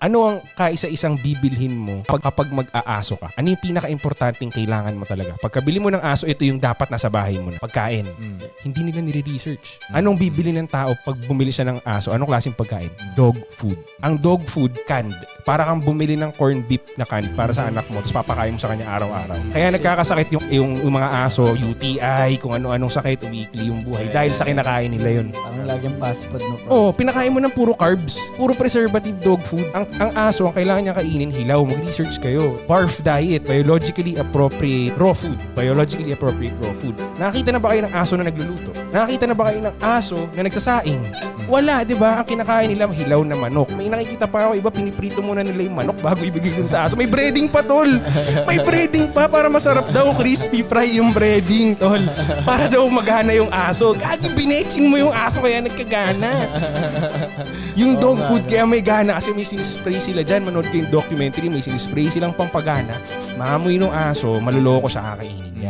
Ano ang kaisa-isang bibilhin mo kapag mag-aaso ka? Ano yung pinaka-importanting kailangan mo talaga? Pagkabili mo ng aso, ito yung dapat nasa bahay mo na. Pagkain. Hindi nila nire-research. Anong bibili ng tao pag bumili siya ng aso? Anong klaseng pagkain? Dog food. Ang dog food, canned. Para kang bumili ng corned beef na canned para sa anak mo, tapos papakain mo sa kanya araw-araw. Kaya nagkakasakit yung mga aso, UTI, kung ano-anong sakit, weekly yung buhay. Dahil sa kinakain nila yun. Parang laging fast food, no? Oo, pinakain mo ng puro carbs, puro preservative dog food. Ang aso, ang kailangan niya kainin, hilaw. Mag-research kayo. BARF diet, biologically appropriate raw food. Biologically appropriate raw food. Nakakita na ba kayo ng aso na nagluluto? Nakakita na ba kayo ng aso na nagsasaing? Wala, di ba? Ang kinakain nila, hilaw na manok. May nakikita pa ako, iba piniprito muna nila yung manok bago ibigay dun sa aso. May breading pa, tol. May breading pa para masarap daw. Crispy fry yung breading, tol. Para daw magana yung aso. Gagi, binetching mo yung aso kaya nagkagana. Yung dog food kaya may gana kasi may sinispray sila dyan. Manood kayong documentary, may sinispray silang pampagana. Maamoy ng aso, maluloko siya kakainin niya.